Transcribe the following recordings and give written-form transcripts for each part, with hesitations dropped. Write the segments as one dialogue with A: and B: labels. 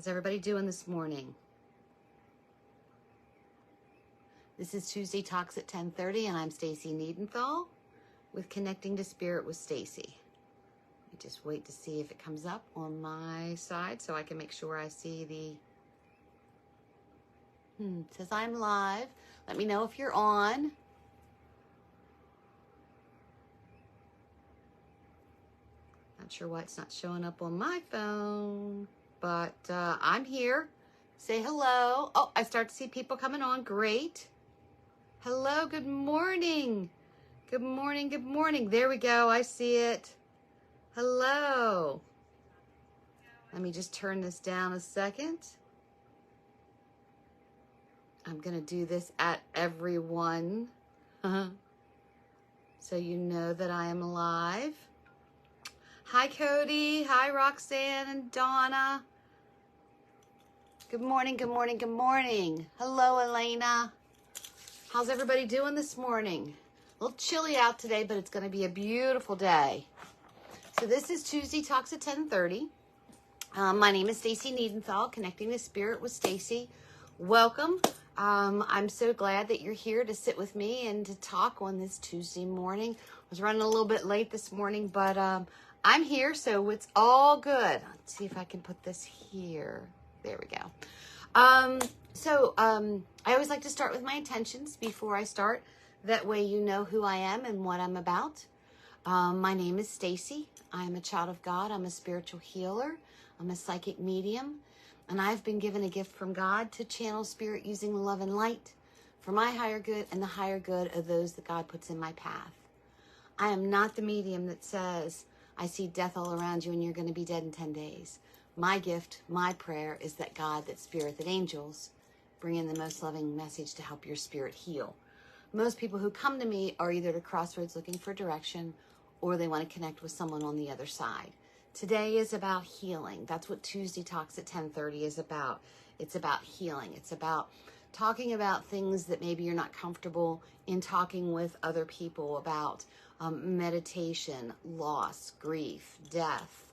A: How's everybody doing this morning? This is Tuesday Talks at 10:30, and I'm Stacy Niedenthal with Connecting to Spirit with Stacy. Let me just wait to see if it comes up on my side so I can make sure I see the... It says I'm live. Let me know if you're on. Not sure why it's not showing up on my phone, but I'm here. Say hello. Oh, I start to see people coming on. Great. Hello, good morning. Good morning, good morning. There we go. I see it. Hello. Let me just turn this down a second. I'm going to do this at everyone. So you know that I am live. Hi, Cody. Hi, Roxanne and Donna. Good morning, good morning, good morning. Hello, Elena. How's everybody doing this morning? A little chilly out today, but it's going to be a beautiful day. So this is Tuesday Talks at 10:30. My name is Stacy Niedenthal, Connecting the Spirit with Stacy. Welcome. I'm so glad that you're here to sit with me and to talk on this Tuesday morning. I was running a little bit late this morning, but I'm here, so it's all good. Let's see if I can put this here. There we go. I always like to start with my intentions before I start. That way you know who I am and what I'm about. My name is Stacy. I'm a child of God. I'm a spiritual healer. I'm a psychic medium. And I've been given a gift from God to channel spirit using love and light for my higher good and the higher good of those that God puts in my path. I am not the medium that says, I see death all around you and you're going to be dead in 10 days. My gift, my prayer is that God, that spirit, that angels bring in the most loving message to help your spirit heal. Most people who come to me are either at a crossroads looking for direction or they want to connect with someone on the other side. Today is about healing. That's what Tuesday Talks at 10:30 is about. It's about healing. It's about talking about things that maybe you're not comfortable in talking with other people about. Meditation, loss, grief, death,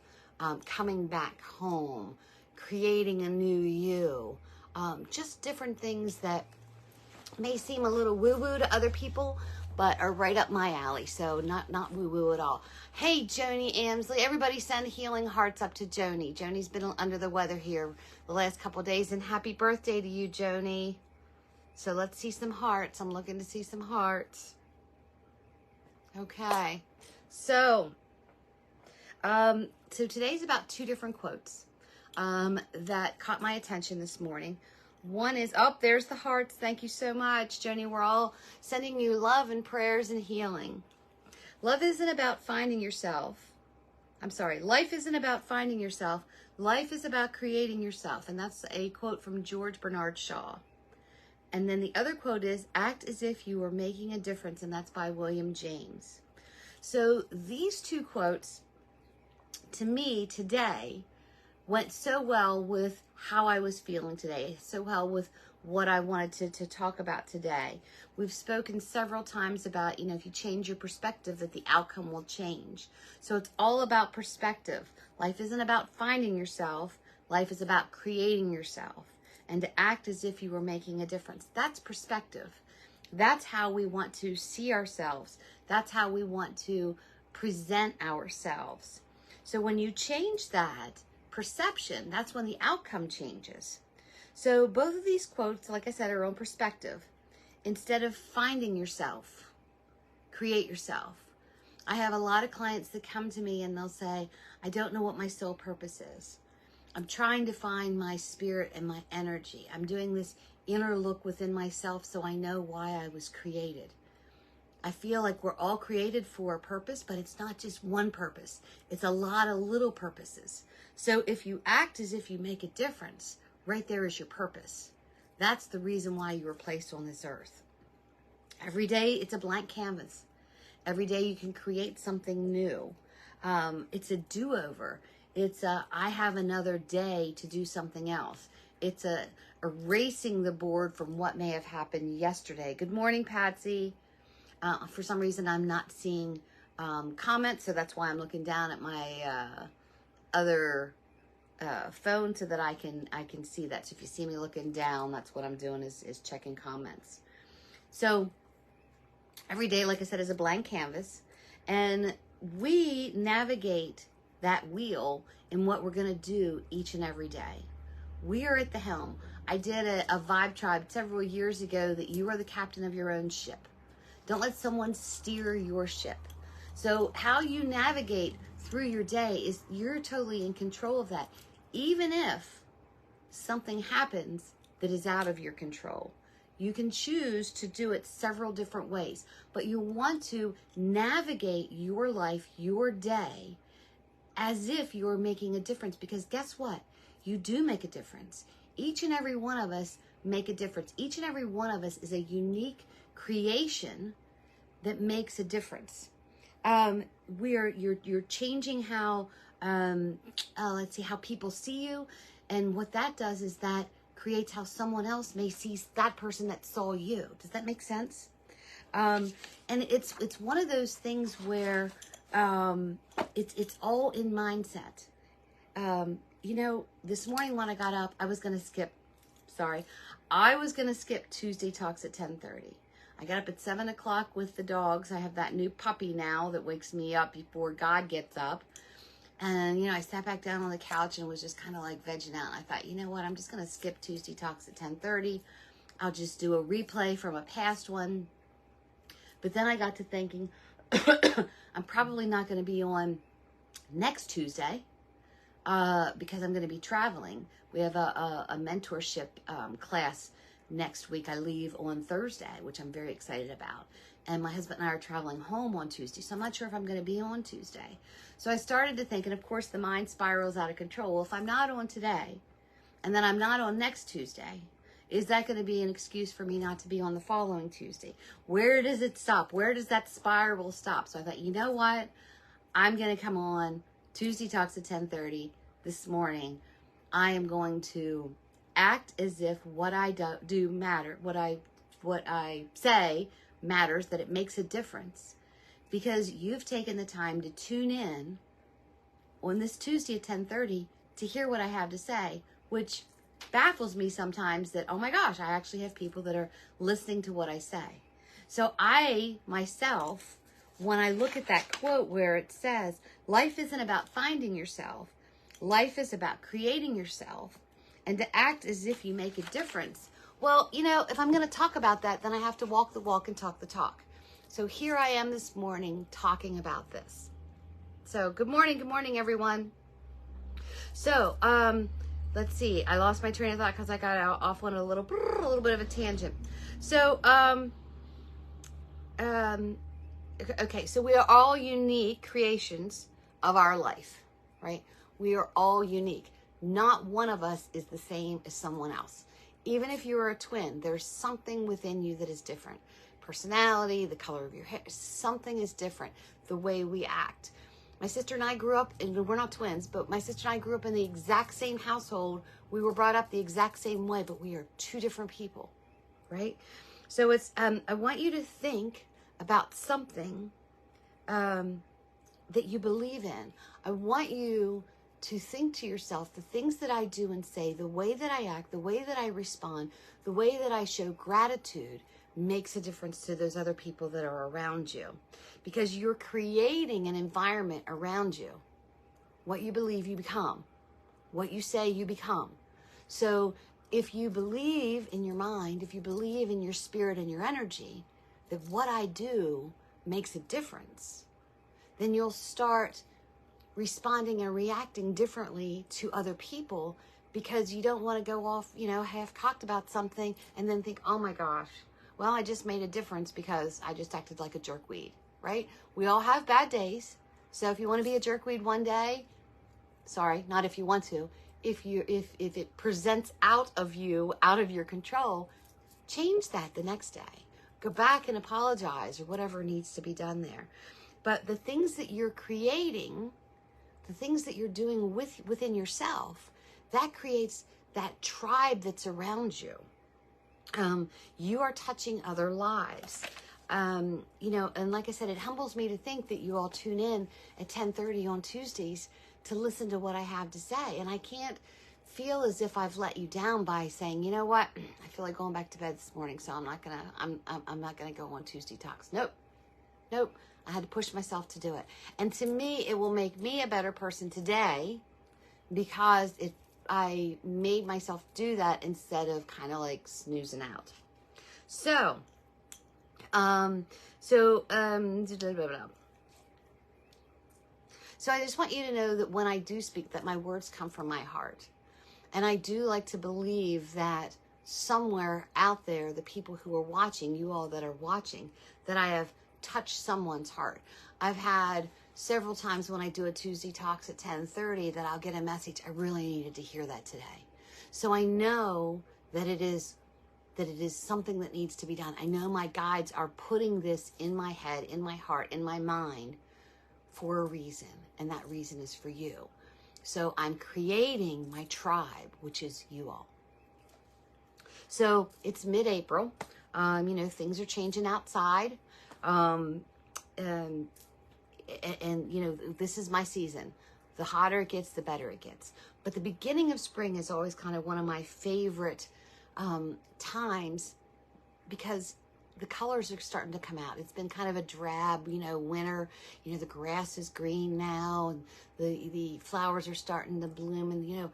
A: coming back home, creating a new you, just different things that may seem a little woo-woo to other people, but are right up my alley. So not woo-woo at all. Hey, Joni Amsley, everybody send healing hearts up to Joni. Joni's been under the weather here the last couple of days, and happy birthday to you, Joni. So let's see some hearts. I'm looking to see some hearts. Okay. So today's about two different quotes that caught my attention this morning. One is, there's the hearts. Thank you so much, Joni. We're all sending you love and prayers and healing. Love isn't about finding yourself. Life isn't about finding yourself. Life is about creating yourself. And that's a quote from George Bernard Shaw. And then the other quote is, act as if you were making a difference. And that's by William James. So these two quotes, to me today, went so well with how I was feeling today, so well with what I wanted to talk about today. We've spoken several times about, if you change your perspective, that the outcome will change. So it's all about perspective. Life isn't about finding yourself. Life is about creating yourself. And to act as if you were making a difference. That's perspective. That's how we want to see ourselves. That's how we want to present ourselves. So when you change that perception, that's when the outcome changes. So both of these quotes, like I said, are on perspective. Instead of finding yourself, create yourself. I have a lot of clients that come to me and they'll say, I don't know what my soul purpose is. I'm trying to find my spirit and my energy. I'm doing this inner look within myself so I know why I was created. I feel like we're all created for a purpose, but it's not just one purpose. It's a lot of little purposes. So if you act as if you make a difference, right there is your purpose. That's the reason why you were placed on this earth. Every day, it's a blank canvas. Every day you can create something new. It's a do-over. It's I have another day to do something else. It's erasing the board from what may have happened yesterday. Good morning, Patsy. For some reason, I'm not seeing comments, so that's why I'm looking down at my other phone so that I can see that. So if you see me looking down, that's what I'm doing is checking comments. So every day, like I said, is a blank canvas, and we navigate that wheel in what we're going to do each and every day. We are at the helm. I did a Vibe Tribe several years ago that you are the captain of your own ship. Don't let someone steer your ship. So how you navigate through your day is you're totally in control of that, even if something happens that is out of your control. You can choose to do it several different ways, but you want to navigate your life, your day, as if you're making a difference, because guess what? You do make a difference. Each and every one of us make a difference. Each and every one of us is a unique creation that makes a difference. You're changing how let's see, how people see you, and what that does is that creates how someone else may see that person that saw you. Does that make sense? And it's one of those things where it's all in mindset. You know, this morning when I got up, I was going to skip Tuesday Talks at 10:30. I got up at 7 o'clock with the dogs. I have that new puppy now that wakes me up before God gets up. And, you know, I sat back down on the couch and was just kind of like vegging out. And I thought, you know what, I'm just going to skip Tuesday Talks at 10:30. I'll just do a replay from a past one. But then I got to thinking, I'm probably not going to be on next Tuesday because I'm going to be traveling. We have a mentorship class next week. I leave on Thursday, which I'm very excited about. And my husband and I are traveling home on Tuesday, so I'm not sure if I'm going to be on Tuesday. So I started to think, and of course the mind spirals out of control. Well, if I'm not on today, and then I'm not on next Tuesday, is that going to be an excuse for me not to be on the following Tuesday? Where does it stop? Where does that spiral stop? So I thought, you know what? I'm going to come on Tuesday Talks at 10:30 this morning. I am going to act as if what I do matter, what I say matters, that it makes a difference, because you've taken the time to tune in on this Tuesday at 10:30 to hear what I have to say, which baffles me sometimes that, oh my gosh, I actually have people that are listening to what I say. So I, myself, when I look at that quote where it says, life isn't about finding yourself, life is about creating yourself, and to act as if you make a difference. Well, you know, if I'm going to talk about that, then I have to walk the walk and talk the talk. So here I am this morning talking about this. So good morning, everyone. So, let's see. I lost my train of thought because I got off on a little bit of a tangent. So, okay. So we are all unique creations of our life, right? We are all unique. Not one of us is the same as someone else. Even if you're a twin, there's something within you that is different. Personality, the color of your hair, something is different. The way we act. My sister and I grew up, and we're not twins, but my sister and I grew up in the exact same household. We were brought up the exact same way, but we are two different people, right? So it's, I want you to think about something that you believe in. I want you to think to yourself, the things that I do and say, the way that I act, the way that I respond, the way that I show gratitude makes a difference to those other people that are around you, because you're creating an environment around you. What you believe, you become. What you say, you become. So if you believe in your mind, if you believe in your spirit and your energy, that what I do makes a difference, then you'll start responding and reacting differently to other people, because you don't want to go off, you know, half-cocked about something and then think, oh my gosh, well, I just made a difference because I just acted like a jerkweed, right? We all have bad days. So if you want to be a jerkweed one day, sorry, not if you want to, if it presents out of you, out of your control, change that the next day. Go back and apologize or whatever needs to be done there. But the things that you're creating, the things that you're doing within yourself, that creates that tribe that's around you. You are touching other lives. You know, and like I said, it humbles me to think that you all tune in at 10:30 on Tuesdays to listen to what I have to say. And I can't feel as if I've let you down by saying, you know what, I feel like going back to bed this morning, so I'm not gonna go on Tuesday Talks. Nope. I had to push myself to do it. And to me, it will make me a better person today because I made myself do that instead of kind of like snoozing out. So I just want you to know that when I do speak, that my words come from my heart. And I do like to believe that somewhere out there, the people who are watching, you all that are watching, that I have touched someone's heart. I've had several times when I do a Tuesday Talks at 10:30 that I'll get a message, I really needed to hear that today. So I know that it is something that needs to be done. I know my guides are putting this in my head, in my heart, in my mind for a reason, and that reason is for you. So I'm creating my tribe, which is you all. So it's mid-April. Things are changing outside. And this is my season. The hotter it gets, the better it gets. But the beginning of spring is always kind of one of my favorite times because the colors are starting to come out. It's been kind of a drab, winter. The grass is green now, and the flowers are starting to bloom. And,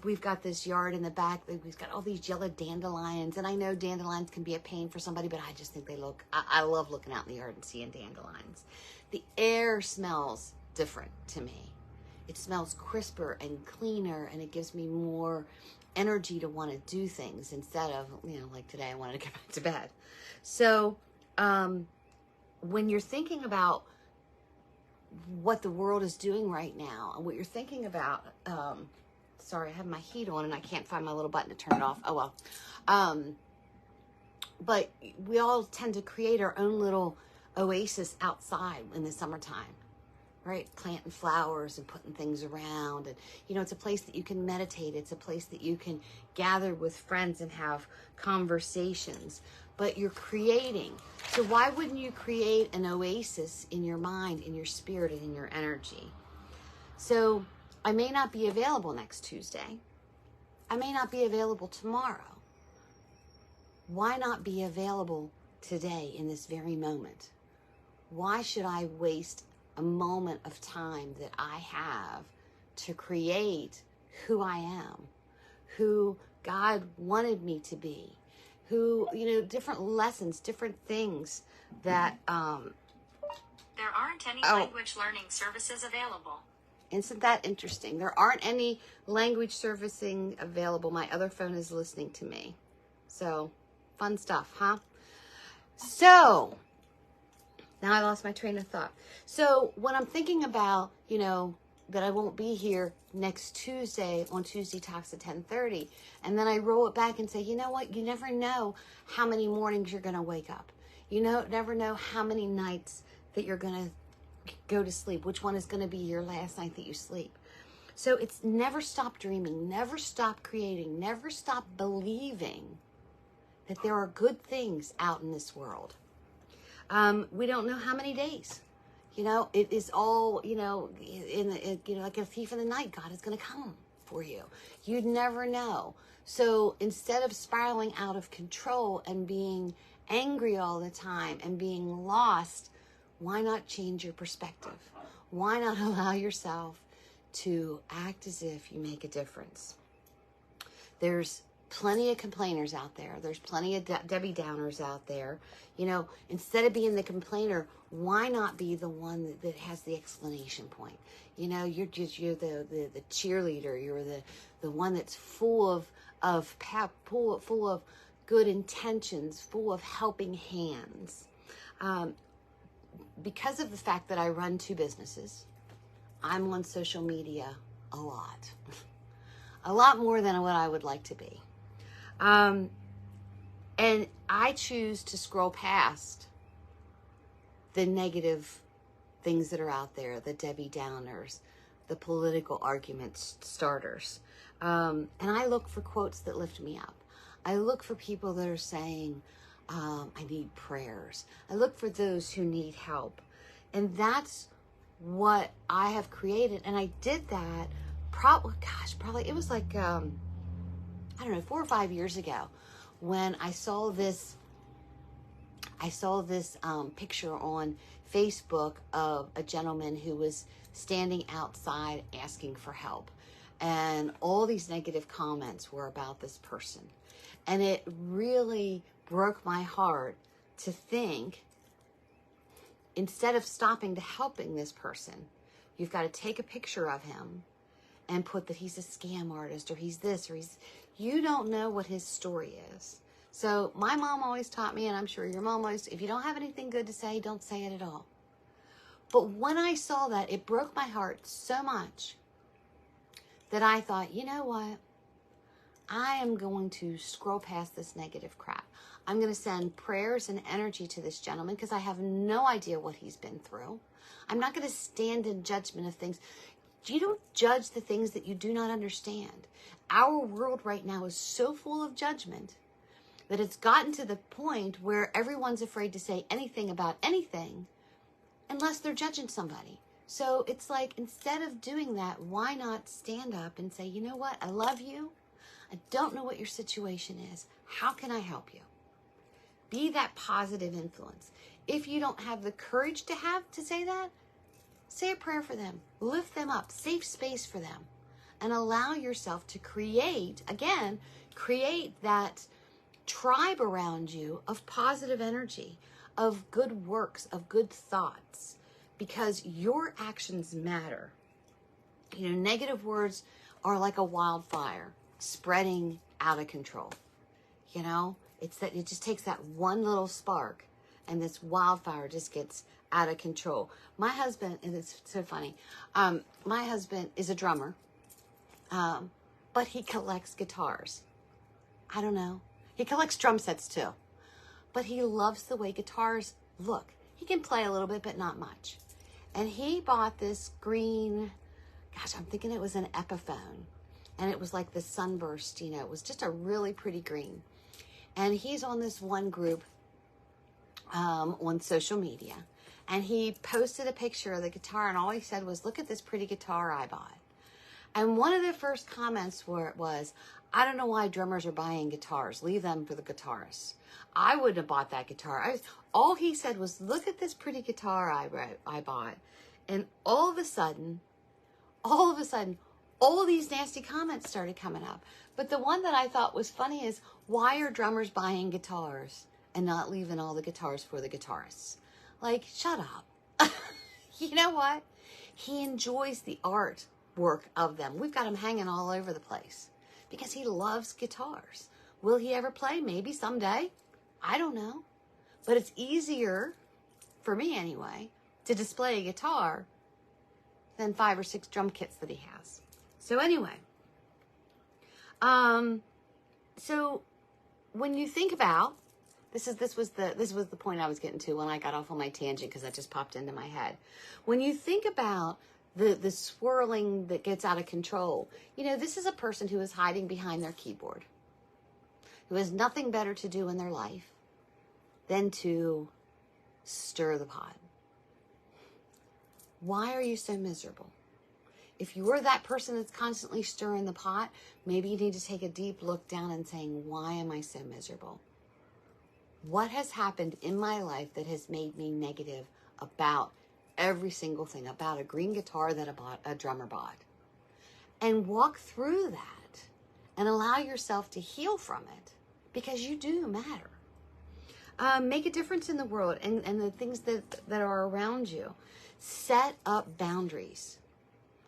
A: we've got this yard in the back. We've got all these yellow dandelions. And I know dandelions can be a pain for somebody, but I just think I love looking out in the yard and seeing dandelions. The air smells different to me. It smells crisper and cleaner, and it gives me more energy to want to do things instead of, like today, I wanted to get back to bed. So when you're thinking about what the world is doing right now and what you're thinking about, sorry, I have my heat on and I can't find my little button to turn it off. Oh, well. But we all tend to create our own little oasis outside in the summertime, right? Planting flowers and putting things around. And, it's a place that you can meditate. It's a place that you can gather with friends and have conversations. But you're creating. So why wouldn't you create an oasis in your mind, in your spirit, and in your energy? So I may not be available next Tuesday. I may not be available tomorrow. Why not be available today in this very moment? Why should I waste a moment of time that I have to create who I am, who God wanted me to be, who, different lessons, different things that...
B: There aren't any language learning services available.
A: Isn't that interesting? There aren't any language servicing available. My other phone is listening to me. So, fun stuff, huh? So, now I lost my train of thought. So, when I'm thinking about, that I won't be here next Tuesday on Tuesday Talks at 10:30, and then I roll it back and say, you know what? You never know how many mornings you're going to wake up. You never know how many nights that you're going to go to sleep, which one is going to be your last night that you sleep. So it's never stop dreaming, never stop creating, never stop believing that there are good things out in this world. We don't know how many days. It is all, like a thief in the night, God is going to come for you. You'd never know. So instead of spiraling out of control and being angry all the time and being lost, why not change your perspective? Why not allow yourself to act as if you make a difference? There's plenty of complainers out there. There's plenty of Debbie Downers out there. Instead of being the complainer, why not be the one that has the explanation point? You're the cheerleader. You're the one that's full of pep, full of good intentions, full of helping hands. Because of the fact that I run 2 businesses, I'm on social media a lot. A lot more than what I would like to be. And I choose to scroll past the negative things that are out there, the Debbie Downers, the political argument starters. And I look for quotes that lift me up. I look for people that are saying, I need prayers. I look for those who need help. And that's what I have created. And I did that probably, it was like, I don't know, 4 or 5 years ago when I saw this picture on Facebook of a gentleman who was standing outside asking for help. And all these negative comments were about this person. And it really broke my heart to think, instead of stopping to helping this person, you've got to take a picture of him and put that he's a scam artist, or he's this, or you don't know what his story is. So my mom always taught me, and I'm sure your mom always, if you don't have anything good to say, don't say it at all. But when I saw that, it broke my heart so much that I thought, you know what? I am going to scroll past this negative crap. I'm going to send prayers and energy to this gentleman because I have no idea what he's been through. I'm not going to stand in judgment of things. You don't judge the things that you do not understand. Our world right now is so full of judgment that it's gotten to the point where everyone's afraid to say anything about anything unless they're judging somebody. So it's like, instead of doing that, why not stand up and say, you know what? I love you. I don't know what your situation is. How can I help you? Be that positive influence. If you don't have the courage to say that, say a prayer for them. Lift them up. Safe space for them. And allow yourself to create that tribe around you of positive energy, of good works, of good thoughts, because your actions matter. You know, negative words are like a wildfire spreading out of control. You know, it's that it just takes that one little spark and this wildfire just gets out of control. My husband, and it's so funny, my husband is a drummer, but he collects guitars. I don't know. He collects drum sets too, but he loves the way guitars look. He can play a little bit, but not much. And he bought this green, I'm thinking it was an Epiphone. And it was like the sunburst, you know, it was just a really pretty green. And he's on this one group on social media. And he posted a picture of the guitar, and all he said was, look at this pretty guitar I bought. And one of the first comments was, I don't know why drummers are buying guitars. Leave them for the guitarists. I wouldn't have bought that guitar. All he said was, look at this pretty guitar I bought. And all of a sudden, all these nasty comments started coming up. But the one that I thought was funny is, why are drummers buying guitars and not leaving all the guitars for the guitarists? Like, shut up. You know what? He enjoys the art work of them. We've got him hanging all over the place because he loves guitars. Will he ever play? Maybe someday. I don't know. But it's easier, for me anyway, to display a guitar than 5 or 6 drum kits that he has. So anyway, so when you think about, this was the point I was getting to when I got off on my tangent, because that just popped into my head. When you think about the swirling that gets out of control, you know, this is a person who is hiding behind their keyboard, who has nothing better to do in their life than to stir the pot. Why are you so miserable? If you're that person that's constantly stirring the pot, maybe you need to take a deep look down and saying, why am I so miserable? What has happened in my life that has made me negative about every single thing, about a green guitar that a drummer bought? And walk through that and allow yourself to heal from it, because you do matter. Make a difference in the world and the things that are around you. Set up boundaries.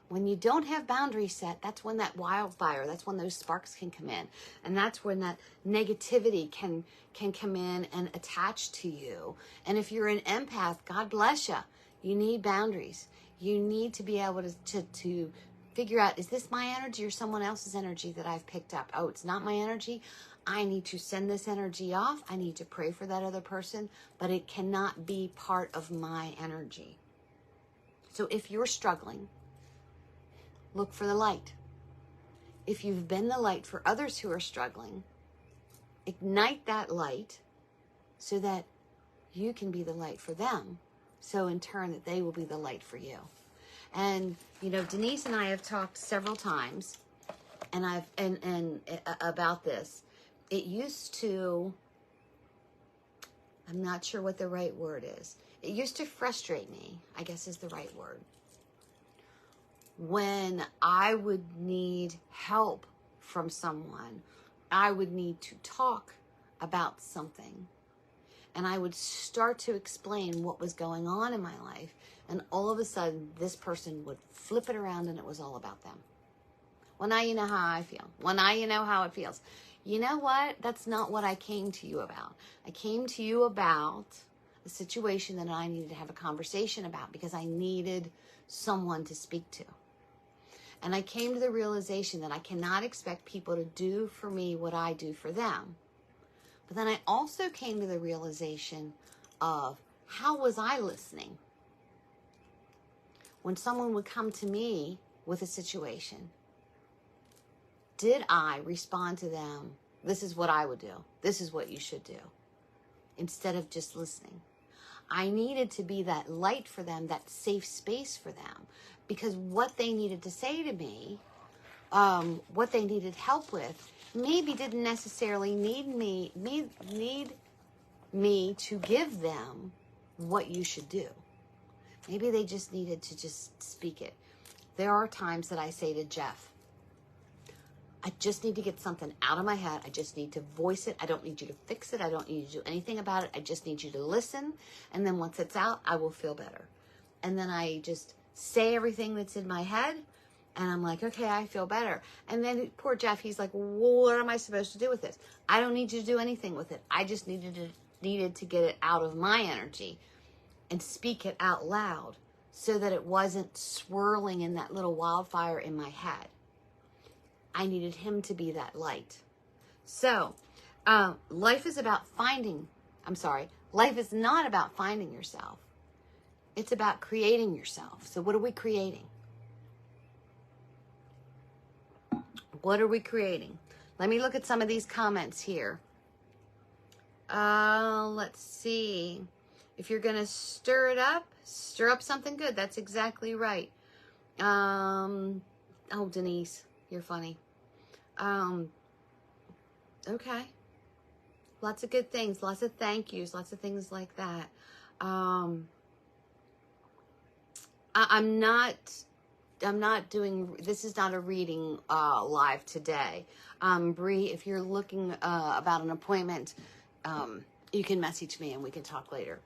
A: When you don't have boundaries set, that's when that wildfire, that's when those sparks can come in. And that's when that negativity can come in and attach to you. And if you're an empath, God bless you. You need boundaries. You need to be able to figure out, is this my energy or someone else's energy that I've picked up? Oh, it's not my energy. I need to send this energy off. I need to pray for that other person, but it cannot be part of my energy. So if you're struggling, look for the light. If you've been the light for others who are struggling, ignite that light so that you can be the light for them. So in turn, that they will be the light for you. And, you know, Denise and I have talked several times and about this. It used to, I'm not sure what the right word is. It used to frustrate me, I guess is the right word, when I would need help from someone. I would need to talk about something, and I would start to explain what was going on in my life, and all of a sudden this person would flip it around and it was all about them. Well, now you know how I feel. Well, now you know how it feels. You know what? That's not what I came to you about. I came to you about a situation that I needed to have a conversation about because I needed someone to speak to. And I came to the realization that I cannot expect people to do for me what I do for them. But then I also came to the realization of, how was I listening? When someone would come to me with a situation, did I respond to them, this is what I would do, this is what you should do, instead of just listening? I needed to be that light for them, that safe space for them, because what they needed to say to me, what they needed help with, maybe didn't necessarily need me to give them what you should do. Maybe they just needed to just speak it. There are times that I say to Jeff, I just need to get something out of my head. I just need to voice it. I don't need you to fix it. I don't need you to do anything about it. I just need you to listen. And then once it's out, I will feel better. And then I just say everything that's in my head. And I'm like, okay, I feel better. And then poor Jeff, he's like, well, what am I supposed to do with this? I don't need you to do anything with it. I just needed to get it out of my energy and speak it out loud so that it wasn't swirling in that little wildfire in my head. I needed him to be that light. So, life is not about finding yourself. It's about creating yourself. So what are we creating? What are we creating? Let me look at some of these comments here. Let's see. If you're going to stir up something good. That's exactly right. Oh, Denise, you're funny. Okay. Lots of good things, lots of thank yous, lots of things like that. I'm not doing, this is not a reading live today. Bree, if you're looking about an appointment, you can message me and we can talk later.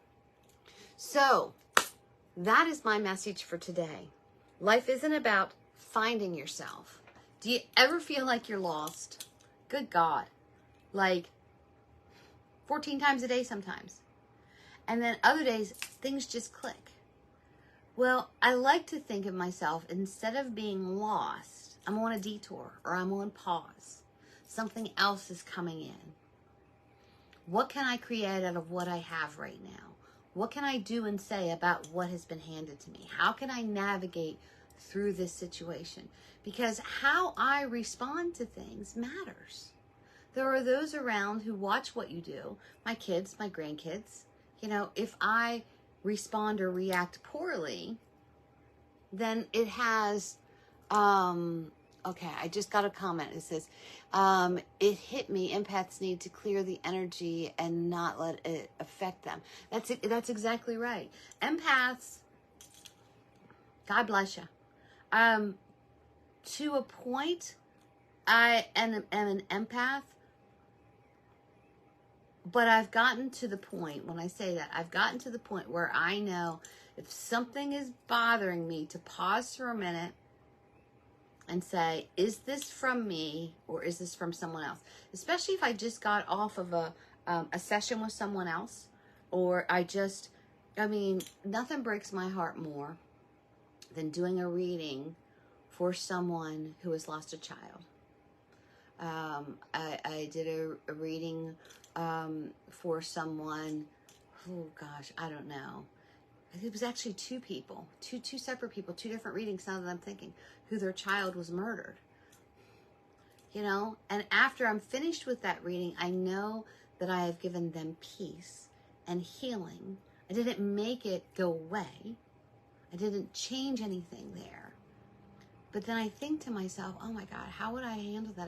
A: So that is my message for today. Life isn't about finding yourself. Do you ever feel like you're lost? Good God. Like 14 times a day sometimes. And then other days, things just click. Well, I like to think of myself, instead of being lost, I'm on a detour or I'm on pause. Something else is coming in. What can I create out of what I have right now? What can I do and say about what has been handed to me? How can I navigate through this situation? Because how I respond to things matters. There are those around who watch what you do. My kids, my grandkids. You know, if I respond or react poorly, then it has, okay, I just got a comment. It says, it hit me. Empaths need to clear the energy and not let it affect them. That's it. That's exactly right. Empaths, God bless you. To a point, I am an empath, but I've gotten to the point, when I say that, I've gotten to the point where I know if something is bothering me, to pause for a minute and say, is this from me or is this from someone else? Especially if I just got off of a session with someone else, or nothing breaks my heart more than doing a reading for someone who has lost a child. I did a reading for someone, oh gosh, I don't know. It was actually two people, two separate people, two different readings, now that I'm thinking, who their child was murdered. You know, and after I'm finished with that reading, I know that I have given them peace and healing. I didn't make it go away. I didn't change anything there. But then I think to myself, oh my God, how would I handle that?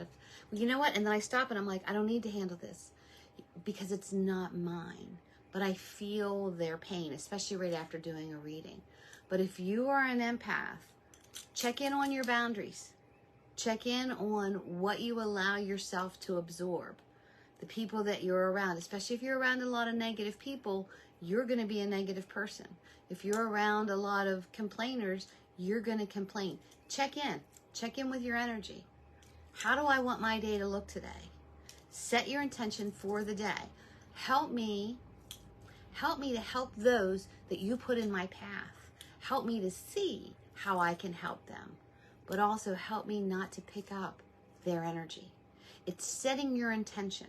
A: Well, you know what? And then I stop and I'm like, I don't need to handle this because it's not mine. But I feel their pain, especially right after doing a reading. But if you are an empath, check in on your boundaries. Check in on what you allow yourself to absorb. The people that you're around, especially if you're around a lot of negative people, you're going to be a negative person. If you're around a lot of complainers, you're going to complain. Check in. Check in with your energy. How do I want my day to look today? Set your intention for the day. Help me to help those that you put in my path. Help me to see how I can help them, but also help me not to pick up their energy. It's setting your intention.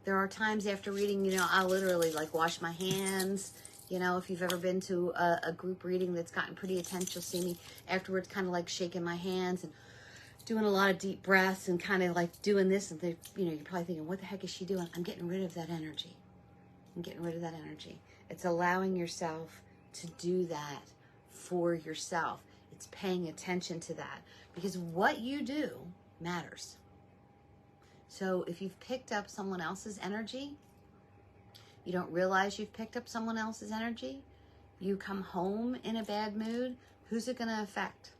A: There are times after reading, I'll literally like wash my hands. If you've ever been to a group reading that's gotten pretty intense, you'll see me afterwards kind of like shaking my hands and doing a lot of deep breaths and kind of like doing this. And you're probably thinking, what the heck is she doing? I'm getting rid of that energy. It's allowing yourself to do that for yourself. It's paying attention to that because what you do matters. So if you've picked up someone else's energy, you don't realize you've picked up someone else's energy, you come home in a bad mood, who's it going to affect?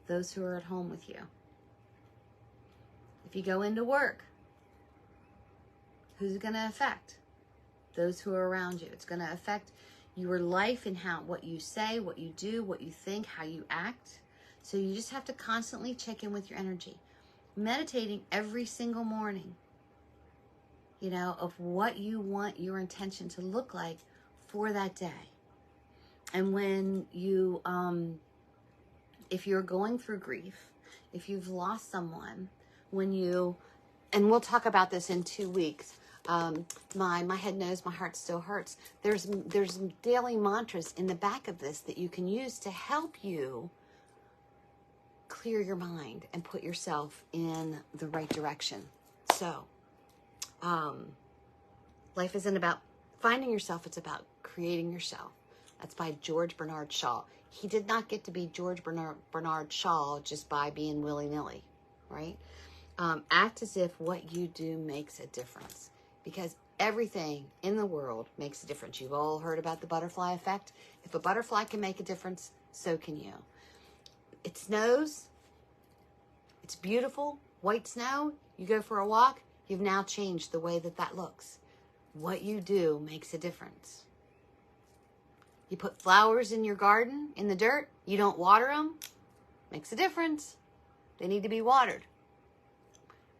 A: Those who are at home with you. If you go into work, who's it going to affect? Those who are around you. It's going to affect your life and what you say, what you do, what you think, how you act. So you just have to constantly check in with your energy. Meditating every single morning, of what you want your intention to look like for that day. And when you, if you're going through grief, if you've lost someone, and we'll talk about this in 2 weeks, my head knows, my heart still hurts. There's daily mantras in the back of this that you can use to help you clear your mind and put yourself in the right direction. So, life isn't about finding yourself, it's about creating yourself. That's by George Bernard Shaw. He did not get to be George Bernard Shaw just by being willy-nilly, right? Act as if what you do makes a difference, because everything in the world makes a difference. You've all heard about the butterfly effect. If a butterfly can make a difference, so can you. It snows. It's beautiful. White snow. You go for a walk. You've now changed the way that looks. What you do makes a difference. You put flowers in your garden, in the dirt. You don't water them. Makes a difference. They need to be watered.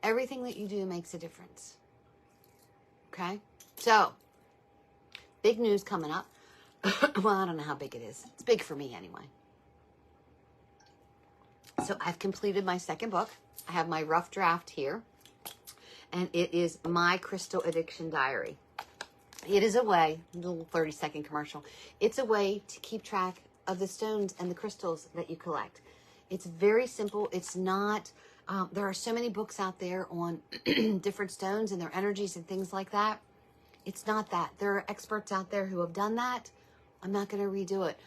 A: Everything that you do makes a difference. Okay? So, big news coming up. Well, I don't know how big it is. It's big for me anyway. So I've completed my second book. I have my rough draft here. And it is My Crystal Addiction Diary. It is a way, a little 30-second commercial. It's a way to keep track of the stones and the crystals that you collect. It's very simple. It's not, there are so many books out there on different stones and their energies and things like that. It's not that. There are experts out there who have done that. I'm not going to redo it.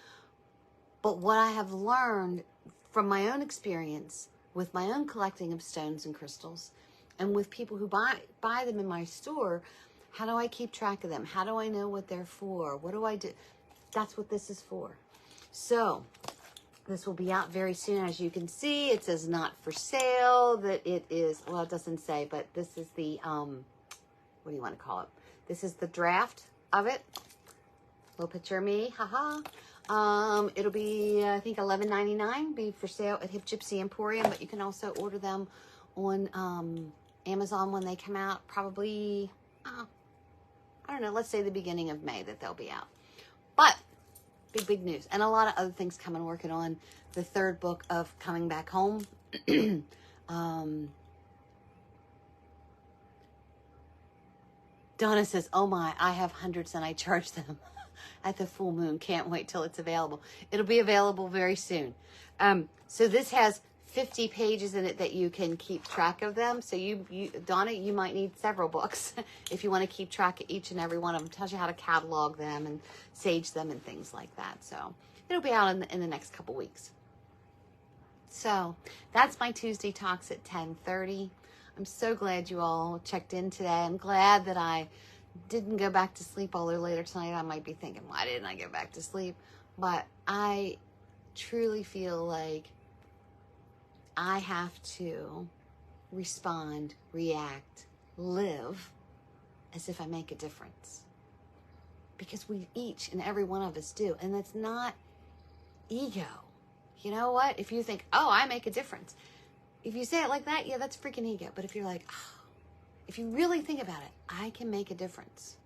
A: But what I have learned from my own experience with my own collecting of stones and crystals, and with people who buy them in my store, how do I keep track of them? How do I know what they're for? What do I do? That's what this is for. So this will be out very soon. As you can see, it says not for sale, that it is, well, it doesn't say, but this is the, what do you want to call it? This is the draft of it. Little picture of me, haha. It'll be, I think, $11.99, be for sale at Hip Gypsy Emporium, but you can also order them on Amazon when they come out, probably, I don't know, let's say the beginning of May that they'll be out. But big news, and a lot of other things coming, working on the third book of Coming Back Home. Donna says, oh my, I have hundreds and I charge them at the full moon. Can't wait till it's available. It'll be available very soon. So this has 50 pages in it that you can keep track of them. So you Donna, you might need several books if you want to keep track of each and every one of them. It tells you how to catalog them and sage them and things like that. So it'll be out in the next couple weeks. So that's my Tuesday Talks at 10:30. I'm so glad you all checked in today. I'm glad that I didn't go back to sleep all later tonight. I might be thinking, why didn't I go back to sleep? But I truly feel like I have to respond, react, live as if I make a difference. Because we each and every one of us do. And that's not ego. You know what? If you think, oh, I make a difference. If you say it like that, yeah, that's freaking ego. But if you're like, oh, if you really think about it, I can make a difference.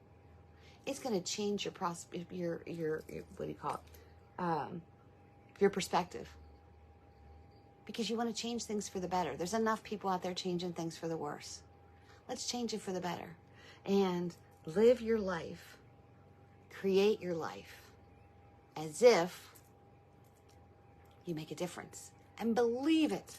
A: It's going to change your what do you call it? Your perspective. Because you want to change things for the better. There's enough people out there changing things for the worse. Let's change it for the better. And live your life. Create your life as if you make a difference. And believe it.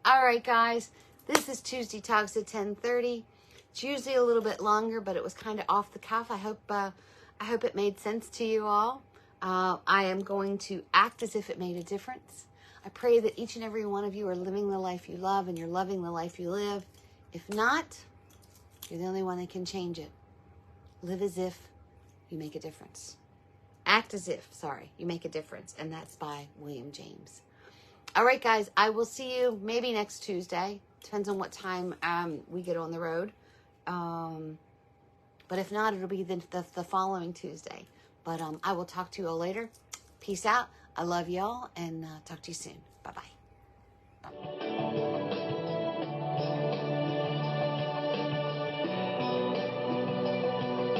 A: All right, guys. This is Tuesday Talks at 10:30. It's usually a little bit longer, but it was kind of off the cuff. I hope it made sense to you all. I am going to act as if it made a difference. I pray that each and every one of you are living the life you love and you're loving the life you live. If not, you're the only one that can change it. Live as if you make a difference. Act as if, you make a difference. And that's by William James. All right, guys, I will see you maybe next Tuesday. Depends on what time we get on the road. But if not, it'll be the following Tuesday. But I will talk to you all later. Peace out. I love y'all, and talk to you soon. Bye-bye.